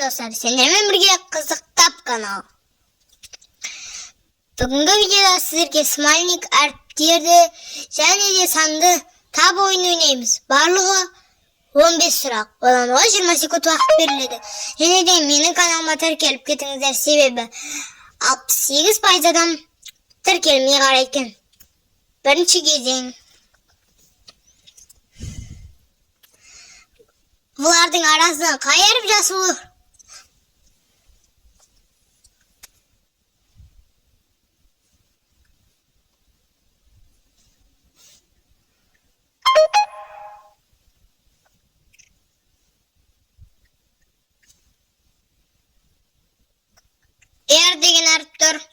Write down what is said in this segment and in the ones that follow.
Selam dostlar, seninle birlikte Kızıktap kanalı. Bugünkü videoda sizlerge Smiling Art'tirdi және de sandı tab oyunu oynayımız. Barlığı 15 sırak. Olanığa 20 sekund vakit verildi. Және de menin kanalıma tіркеліп кетіңіздер, себебі 68% адам тіркелмей қарайды. Бірінші кезең. Bulardın arasından kayarıp jası olur. Eğer degen harptir.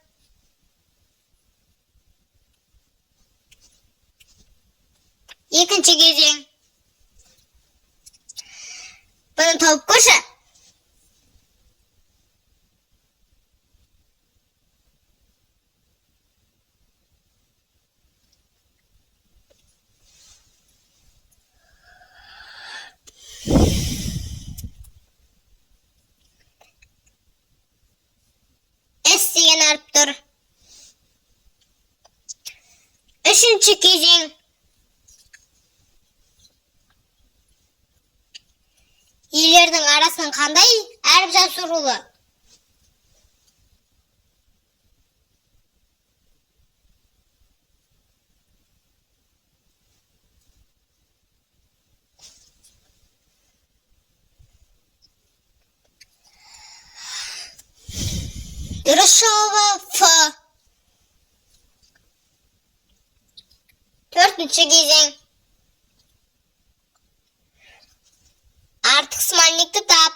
İkinci gezegen. Bunu tavuk kuşu. S degen harptir. Üçüncü gezegen. Yerlerдің arasынан қандай әріп жасырулы? Дұрыс жауабы Ф. Төртінші кезең. Artık Smiling'de tap.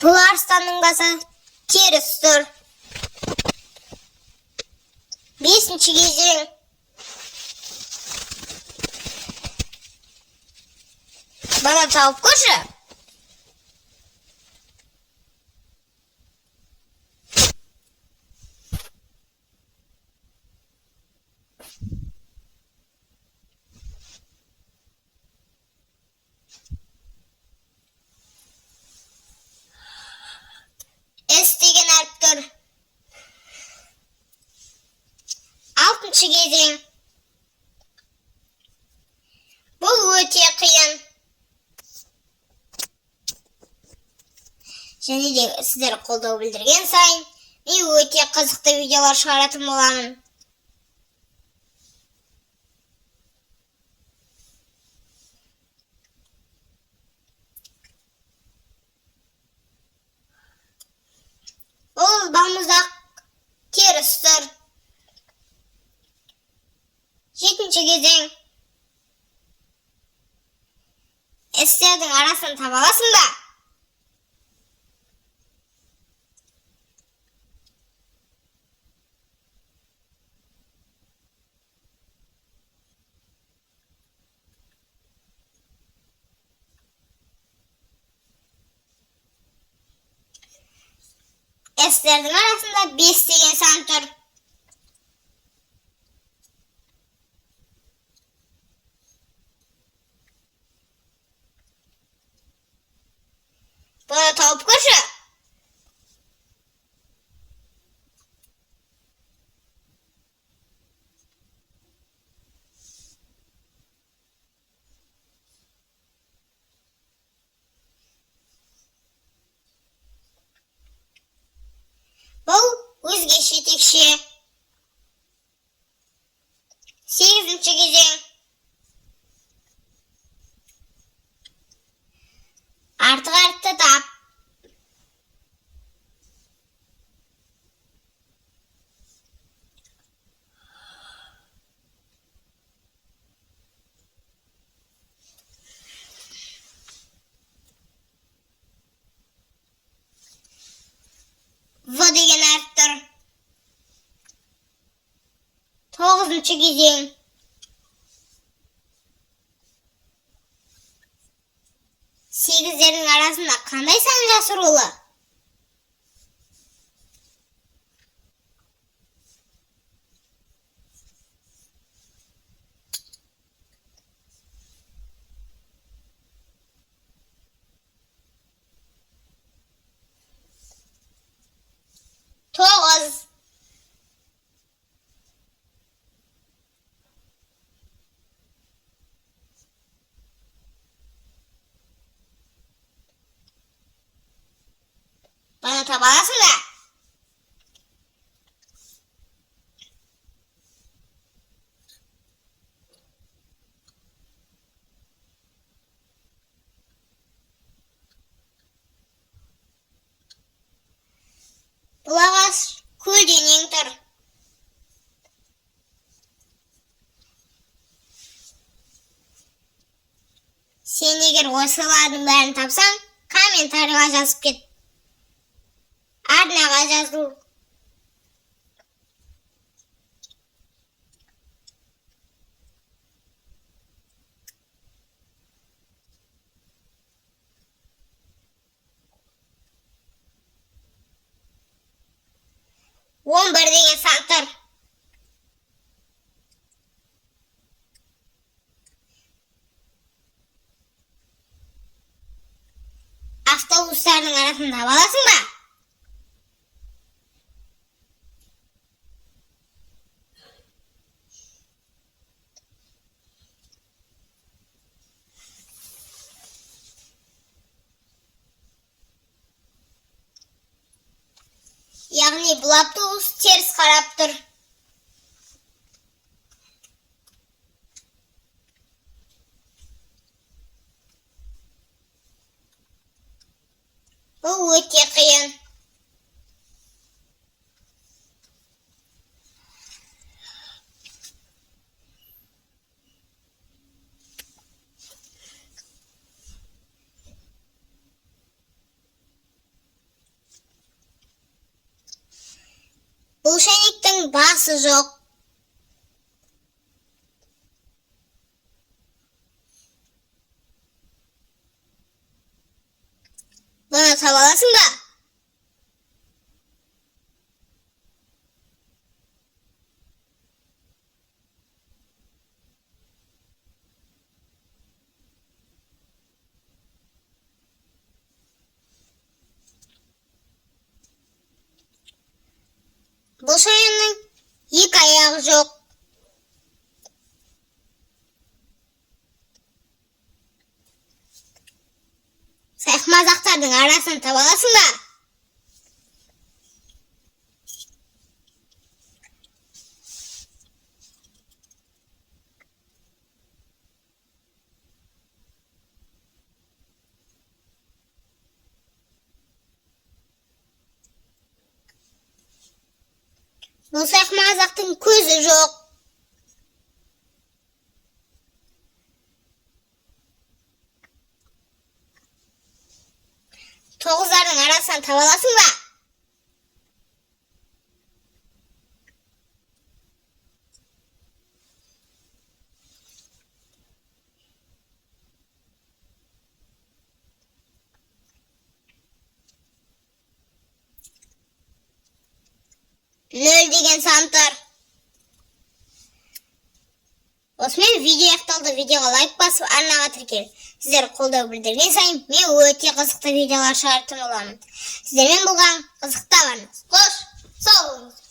Bu arslanın gazı terstir. Beşinci gezegen. Bana tavuk kuşu. S degen harptir. Altıncı gezegen. Bu öte kıyın. Және де сіздер қолдау білдірген сайын мен өте қызықты видеолар шығаратын боламын. Ол балмұздақ терістір. Жетінші кезең. С-тердің арасын таба аласың ба? S'lerдің arasında 5 degen san tur. Bunu tavuk kuşu. Bu üzgeç yetekşi. 8. gezegen. Artık arttı tap. V degen harptir. 9. gezegen. Сегіздердің арасында қандай сан жасырулы? Тоғыз. Bana tabi alasın da. Бұлағас көлденең тұр. Сен егер осылардың бәрін тапсаң, комментарийға жазып кет. Арнаға жазу. Он бір деген сан тұр. Автобустардың арасын таба аласың ба? Яғни бұл автобус теріс қарап тұр. Бұл өте қиын. Бұл шәйнектің басы жоқ. Бұны таба аласың ба? Бұл шаянның екі аяғы жоқ. Сайқымазақтардың арасын таба аласың ба? Бұл сайқымазақтың көзі жоқ. Тоғыздардың арасынан таба аласың ба? Нөл деген сан тұр. Осымен видео аяқталды. Видеоға лайк басып, арнаға тіркел. Сіздер қолдау білдірген сайын мен өте қызықты видеолар шығаратын боламын. Сіздермен болған қызықта барыңыз. Қош, сау болыңыз.